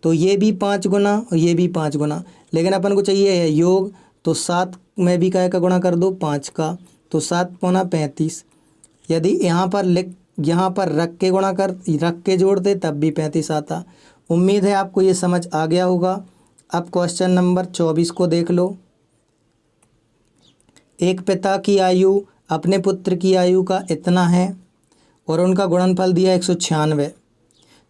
तो ये भी 5 गुना और ये भी 5 गुना, लेकिन अपन को चाहिए है योग। तो 7 में भी काय का गुणा कर दो? 5 का। तो 7 पौना 35। यदि यहाँ पर रख के गुणा कर, रख के जोड़ते तब भी 35 आता। उम्मीद है आपको ये समझ आ गया होगा। अब क्वेश्चन नंबर 24 को देख लो। एक पिता की आयु अपने पुत्र की आयु का इतना है और उनका गुणनफल दिया 196।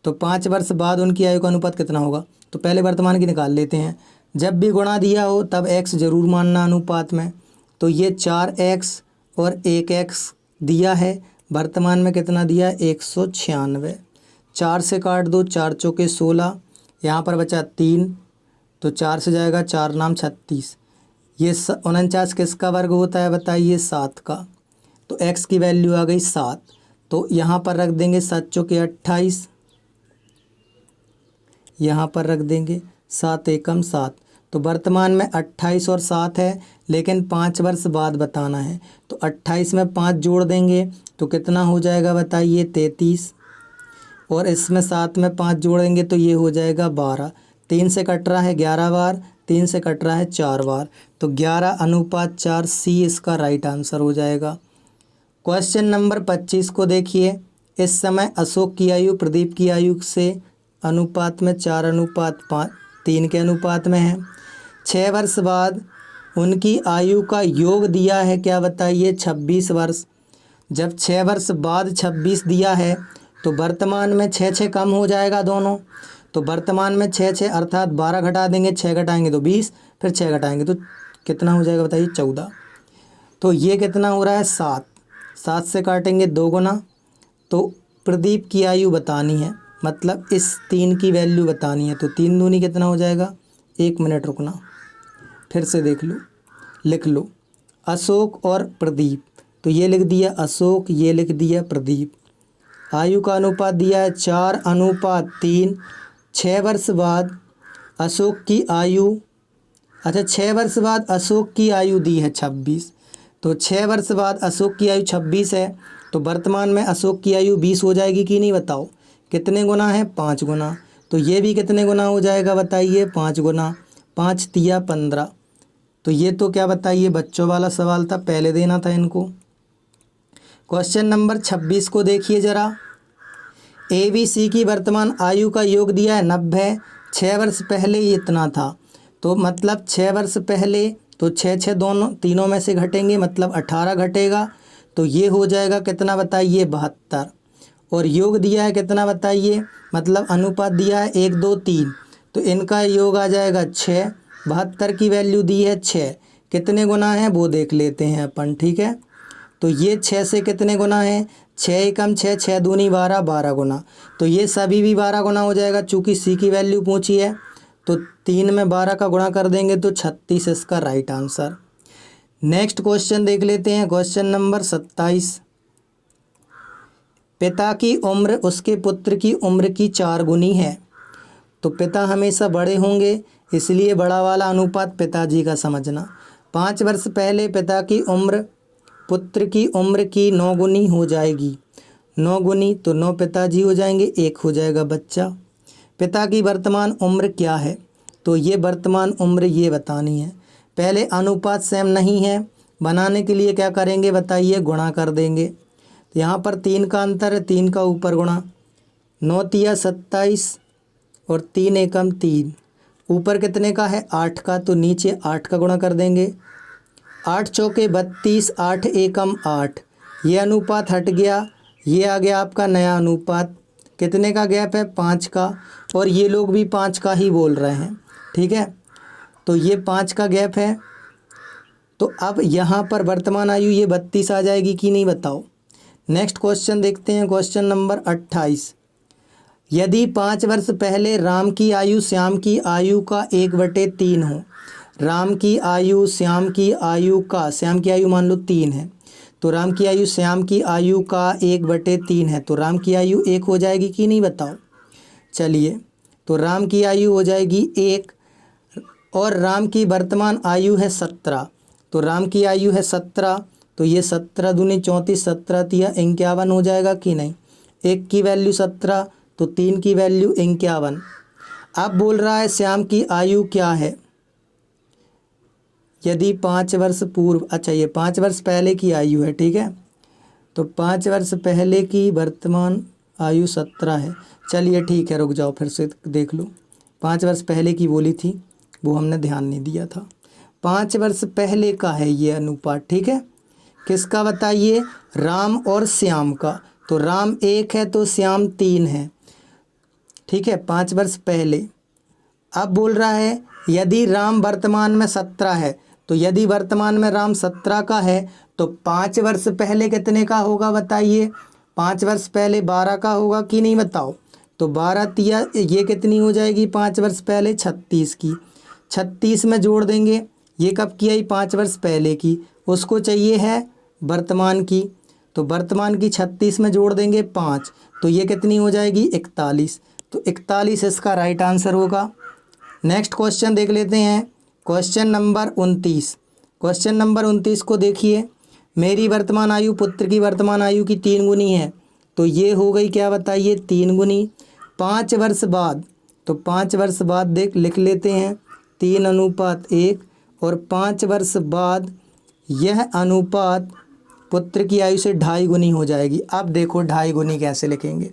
तो 5 वर्ष बाद उनकी आयु का अनुपात कितना होगा? तो पहले वर्तमान की निकाल लेते हैं। जब भी गुणा दिया हो तब x जरूर मानना अनुपात में। तो ये 4x और 1x दिया है, वर्तमान में कितना दिया? 196। 4 से काट दो, 4 चौके 16, यहाँ पर बचा 3, तो 4 से जाएगा 4 नाम 36। ये 49 किसका वर्ग होता है बताइए? 7 का। तो x की वैल्यू आ गई 7। तो यहाँ पर रख देंगे 7 चौके 28, यहाँ पर रख देंगे 7 एकम 7। तो वर्तमान में 28 और 7 है, लेकिन 5 वर्ष बाद बताना है। तो 28 में 5 जोड़ देंगे तो कितना हो जाएगा बताइए? 33। और इसमें 7 में 5 जोड़ेंगे तो ये हो जाएगा 12। 3 से कट रहा है 11 बार, 3 से कट रहा है 4 बार, तो 11:4 सी इसका राइट आंसर हो जाएगा। क्वेश्चन नंबर 25 को देखिए। इस समय अशोक की आयु प्रदीप की आयु से अनुपात में 4:3 के अनुपात में है। 6 वर्ष बाद उनकी आयु का योग दिया है, क्या बताइए, 26 वर्ष। जब 6 वर्ष बाद 26 दिया है तो वर्तमान में 6 कम हो जाएगा दोनों, तो वर्तमान में 6 अर्थात 12 घटा देंगे, 6 घटाएंगे तो 20, फिर 6 घटाएंगे तो कितना हो जाएगा बताइए, 14। तो ये कितना हो रहा है, 7। 7 से काटेंगे 2 गुना, तो प्रदीप की आयु बतानी है, मतलब इस 3 की वैल्यू बतानी है। तो 3 दूनी कितना हो जाएगा, 1 मिनट रुकना, फिर से देख लो, लिख लो, अशोक और प्रदीप। तो ये लिख दिया अशोक, ये लिख दिया प्रदीप। आयु का अनुपात दिया है 4:3। 6 वर्ष बाद अशोक की आयु, अच्छा 6 वर्ष बाद अशोक की आयु दी है 26, तो 6 वर्ष बाद अशोक की आयु 26 है, तो वर्तमान में अशोक की आयु 20 हो जाएगी कि नहीं, बताओ कितने गुना है, 5 गुना। तो ये भी कितने गुना हो जाएगा बताइए, 5 गुना। 5 तिया 15। तो ये तो क्या बताइए, बच्चों वाला सवाल था, पहले देना था इनको। क्वेश्चन नंबर 26 को देखिए ज़रा। ABC की वर्तमान आयु का योग दिया है 90। 6 वर्ष पहले ये इतना था, तो मतलब 6 वर्ष पहले, तो 6 दोनों तीनों में से घटेंगे, मतलब 18 घटेगा, तो ये हो जाएगा कितना बताइए, 72। और योग दिया है कितना बताइए, मतलब अनुपात दिया है 1, 2, 3, तो इनका योग आ जाएगा 6। 72 की वैल्यू दी है 6, कितने गुना है वो देख लेते हैं अपन, ठीक है। तो ये 6 से कितने गुना है, 6 एकम 6, 6 दूनी 12, 12 गुना। तो ये सभी भी 12 गुना हो जाएगा, चूँकि सी की वैल्यू पूछी है, तो 3 में 12 का गुणा कर देंगे तो 36 इसका राइट आंसर। नेक्स्ट क्वेश्चन देख लेते हैं, क्वेश्चन नंबर 27। पिता की उम्र उसके पुत्र की उम्र की 4 गुनी है, तो पिता हमेशा बड़े होंगे, इसलिए बड़ा वाला अनुपात पिताजी का समझना। 5 वर्ष पहले पिता की उम्र पुत्र की उम्र की 9 गुनी हो जाएगी, 9 गुनी तो 9 पिताजी हो जाएंगे, 1 हो जाएगा बच्चा। पिता की वर्तमान उम्र क्या है, तो ये वर्तमान उम्र ये बतानी है। पहले अनुपात सेम नहीं है, बनाने के लिए क्या करेंगे बताइए, गुणा कर देंगे। तो यहाँ पर 3 का अंतर है, 3 का ऊपर गुणा, 9 तिया 27 और 3 एकम 3, ऊपर कितने का है, 8 का, तो नीचे 8 का गुणा कर देंगे। 8 चौके 32, 8 एकम 8, ये अनुपात हट गया, ये आ गया आपका नया अनुपात, कितने का गैप है, 5 का, और ये लोग भी 5 का ही बोल रहे हैं, ठीक है। तो ये 5 का गैप है, तो अब यहाँ पर वर्तमान आयु ये 32 आ जाएगी कि नहीं, बताओ। नेक्स्ट क्वेश्चन देखते हैं, क्वेश्चन नंबर 28। यदि 5 वर्ष पहले राम की आयु श्याम की आयु का 1/3 हो, राम की आयु श्याम की आयु का, श्याम की आयु मान लो 3 है, तो राम की आयु श्याम की आयु का 1/3 है, तो राम की आयु 1 हो जाएगी कि नहीं, बताओ। चलिए, तो राम की आयु हो जाएगी 1, और राम की वर्तमान आयु है 17, तो राम की आयु है 17, तो ये 17 दूनी 34, 17 तिया 51 हो जाएगा कि नहीं। 1 की वैल्यू 17, तो 3 की वैल्यू 51। अब बोल रहा है श्याम की आयु क्या है, यदि 5 वर्ष पूर्व, अच्छा ये 5 वर्ष पहले की आयु है, ठीक है, तो 5 वर्ष पहले की वर्तमान आयु 17 है। चलिए ठीक है, रुक जाओ, फिर से देख लो। 5 वर्ष पहले की बोली थी, वो हमने ध्यान नहीं दिया था। 5 वर्ष पहले का है ये अनुपात, ठीक है, किसका बताइए, राम और श्याम का। तो राम 1 है तो श्याम 3 है, ठीक है, 5 वर्ष पहले। अब बोल रहा है यदि राम वर्तमान में 17 है, तो यदि वर्तमान में राम 17 का है, तो 5 वर्ष पहले कितने का होगा बताइए। 5 वर्ष पहले 12 का होगा कि नहीं, बताओ। तो 12 तिया ये कितनी हो जाएगी, 5 वर्ष पहले 36 की, 36 में जोड़ देंगे, ये कब की आई, 5 वर्ष पहले की, उसको चाहिए है वर्तमान की, तो वर्तमान की 36 में जोड़ देंगे 5, तो ये कितनी हो जाएगी, 41, तो 41 इसका राइट आंसर होगा। नेक्स्ट क्वेश्चन देख लेते हैं, क्वेश्चन नंबर 29। क्वेश्चन नंबर 29 को देखिए। मेरी वर्तमान आयु पुत्र की वर्तमान आयु की 3 गुनी है, तो ये हो गई क्या बताइए, 3 गुनी। 5 वर्ष बाद, तो 5 वर्ष बाद लिख लेते हैं 3:1, और 5 वर्ष बाद यह अनुपात पुत्र की आयु से 2.5 गुनी हो जाएगी। अब देखो 2.5 गुनी कैसे लिखेंगे।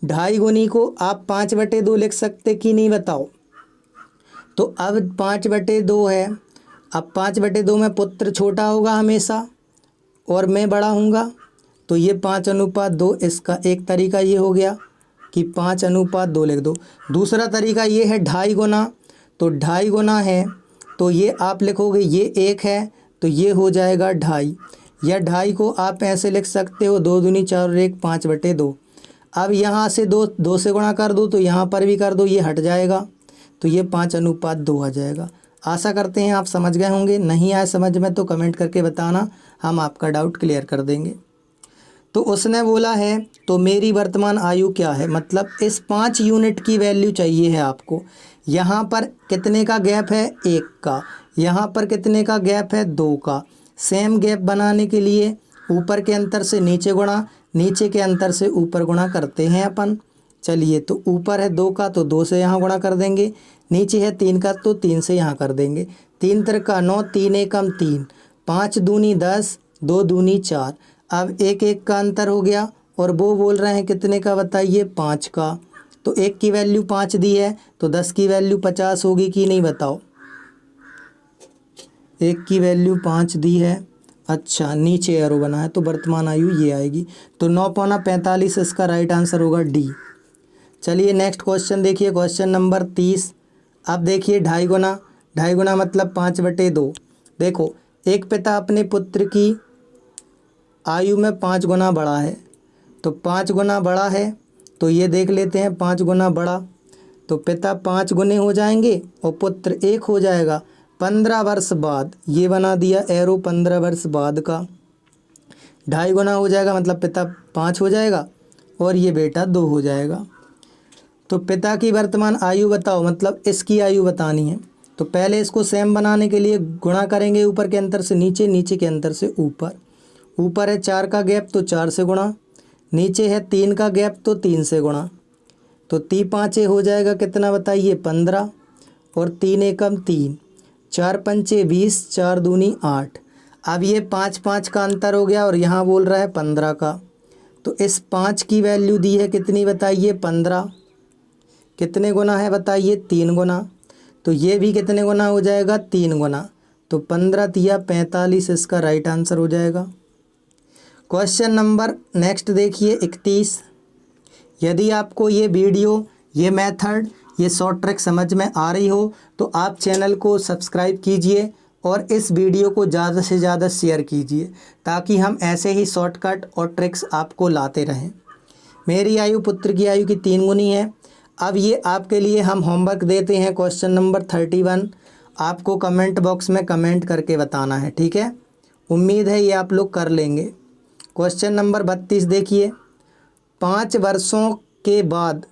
ढाई गुनी को आप 5/2 लिख सकते कि नहीं बताओ। तो अब 5/2 है। अब 5/2 में पुत्र छोटा होगा हमेशा और मैं बड़ा हूँगा, तो ये 5:2। इसका एक तरीका ये हो गया कि 5:2 लिख दो। दूसरा तरीका ये है ढाई गुना, तो ढाई गुना है तो ये आप लिखोगे, ये 1 है तो ये हो जाएगा ढाई। या ढाई को आप ऐसे लिख सकते हो 2 दूनी 4 और 1 5/2। अब यहाँ से 2 से गुणा कर दो तो यहाँ पर भी कर दो, ये हट जाएगा तो ये 5:2 आ जाएगा। आशा करते हैं आप समझ गए होंगे। नहीं आए समझ में तो कमेंट करके बताना, हम आपका डाउट क्लियर कर देंगे। तो उसने बोला है तो मेरी वर्तमान आयु क्या है, मतलब इस 5 यूनिट की वैल्यू चाहिए है आपको। यहाँ पर कितने का गैप है, 1 का। यहाँ पर कितने का गैप है, 2 का। सेम गैप बनाने के लिए ऊपर के अंतर से नीचे गुणा, नीचे के अंतर से ऊपर गुणा करते हैं अपन। चलिए, तो ऊपर है 2 का तो 2 से यहाँ गुणा कर देंगे, नीचे है 3 का तो 3 से यहाँ कर देंगे। 3 त्रिका 9, 3 एकम 3, 5 दूनी 10, 2 दूनी 4। अब 1 का अंतर हो गया और वो बोल रहे हैं कितने का बताइए, 5 का। तो 1 की वैल्यू 5 दी है तो 10 की वैल्यू 50 होगी कि नहीं बताओ। 1 की वैल्यू 5 दी है। अच्छा, नीचे एरो बना है तो वर्तमान आयु ये आएगी। तो 9×45 इसका राइट आंसर होगा डी। चलिए नेक्स्ट क्वेश्चन देखिए, क्वेश्चन नंबर 30। अब देखिए ढाई गुना मतलब 5/2। देखो, एक पिता अपने पुत्र की आयु में 5 गुना बड़ा है, तो 5 गुना बड़ा है तो ये देख लेते हैं 5 गुना बड़ा, तो पिता 5 गुने हो जाएंगे और पुत्र 1 हो जाएगा। 15 वर्ष बाद, ये बना दिया एरो 15 वर्ष बाद का। ढाई गुना हो जाएगा मतलब पिता 5 हो जाएगा और ये बेटा 2 हो जाएगा। तो पिता की वर्तमान आयु बताओ, मतलब इसकी आयु बतानी है। तो पहले इसको सेम बनाने के लिए गुणा करेंगे ऊपर के अंतर से नीचे, नीचे के अंतर से ऊपर। ऊपर है 4 का गैप तो 4 से गुणा, नीचे है 3 का गैप तो 3 से गुणा। तो 3 5 हो जाएगा कितना बताइए, 15 और 3 एकम 3, 4 पंचे 20, 4 दूनी 8। अब ये 5 5 का अंतर हो गया और यहाँ बोल रहा है 15 का। तो इस 5 की वैल्यू दी है कितनी बताइए, 15। कितने गुना है बताइए, 3 गुना। तो ये भी कितने गुना हो जाएगा, 3 गुना। तो 15 तिया 45 इसका राइट आंसर हो जाएगा। क्वेश्चन नंबर नेक्स्ट देखिए 31। यदि आपको ये वीडियो, ये मेथड, ये शॉर्ट ट्रिक समझ में आ रही हो तो आप चैनल को सब्सक्राइब कीजिए और इस वीडियो को ज़्यादा से ज़्यादा शेयर कीजिए ताकि हम ऐसे ही शॉर्टकट और ट्रिक्स आपको लाते रहें। मेरी आयु पुत्र की आयु की 3 गुनी है। अब ये आपके लिए हम होमवर्क देते हैं, क्वेश्चन नंबर 31। आपको कमेंट बॉक्स में कमेंट करके बताना है, ठीक है। उम्मीद है ये आप लोग कर लेंगे। क्वेश्चन नंबर 32 देखिए, 5 वर्षों के बाद,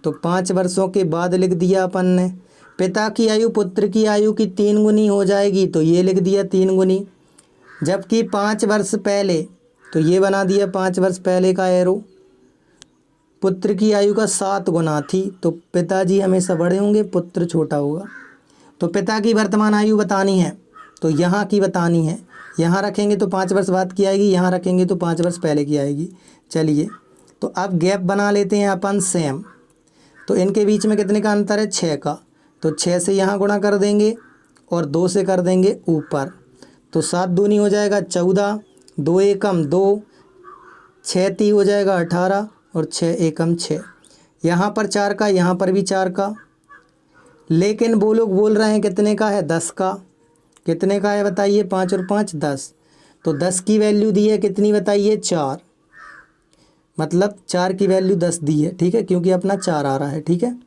तो 5 वर्षों के बाद लिख दिया अपन ने। पिता की आयु पुत्र की आयु की 3 गुनी हो जाएगी तो ये लिख दिया 3 गुनी। जबकि 5 वर्ष पहले, तो ये बना दिया 5 वर्ष पहले का एरो। पुत्र की आयु का 7 गुना थी तो पिताजी हमेशा बड़े होंगे, पुत्र छोटा होगा। तो पिता की वर्तमान आयु बतानी है तो यहाँ की बतानी है। यहाँ रखेंगे तो 5 वर्ष बाद की आएगी, यहाँ रखेंगे तो 5 वर्ष पहले की आएगी। चलिए, तो अब गैप बना लेते हैं अपन सेम। तो इनके बीच में कितने का अंतर है, 6 का। तो 6 से यहाँ गुणा कर देंगे और 2 से कर देंगे ऊपर। तो 7 दूनी हो जाएगा 14, 2 एकम 2, 6 ती हो जाएगा 18 और 6 एकम 6। यहाँ पर 4 का, यहाँ पर भी 4 का। लेकिन वो लोग बोल रहे हैं कितने का है, 10 का। कितने का है बताइए, 5 और 5 10। तो 10 की वैल्यू दी है कितनी बताइए, 4। मतलब 4 की वैल्यू 10 दी है, ठीक है, क्योंकि अपना 4 आ रहा है, ठीक है।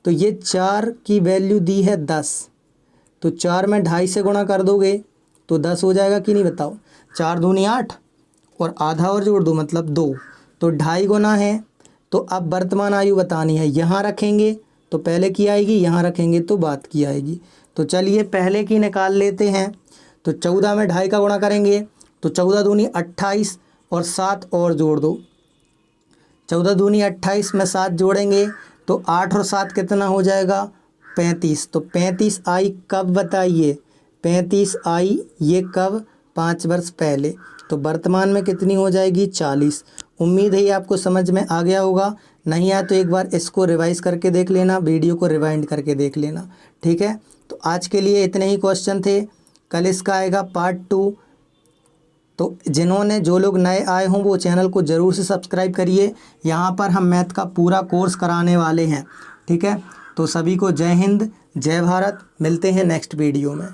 तो ये 4 की वैल्यू दी है 10। तो 4 में 2.5 से गुणा कर दोगे तो 10 हो जाएगा कि नहीं बताओ। 4 दूनी 8 और आधा और जोड़ दो मतलब 2। तो 2.5 गुना है। तो अब वर्तमान आयु बतानी है। यहाँ रखेंगे तो पहले की आएगी, यहाँ रखेंगे तो बाद की आएगी। तो चलिए पहले की निकाल लेते हैं। तो 14 में 2.5 का गुणा करेंगे तो 14 दूनी 28 और 7 और जोड़ दो। 14 दूनी 28 में 7 जोड़ेंगे तो 8 और 7 कितना हो जाएगा, 35। तो 35 आई कब बताइए, 35 आई ये कब, 5 वर्ष पहले। तो वर्तमान में कितनी हो जाएगी, 40। उम्मीद है ये आपको समझ में आ गया होगा। नहीं आया तो एक बार इसको रिवाइज करके देख लेना, वीडियो को रिवाइंड करके देख लेना। ठीक है, तो आज के लिए इतने ही क्वेश्चन थे। कल इसका आएगा पार्ट 2। तो जो लोग नए आए हों वो चैनल को ज़रूर से सब्सक्राइब करिए। यहाँ पर हम मैथ का पूरा कोर्स कराने वाले हैं। ठीक है, तो सभी को जय हिंद, जय भारत। मिलते हैं नेक्स्ट वीडियो में।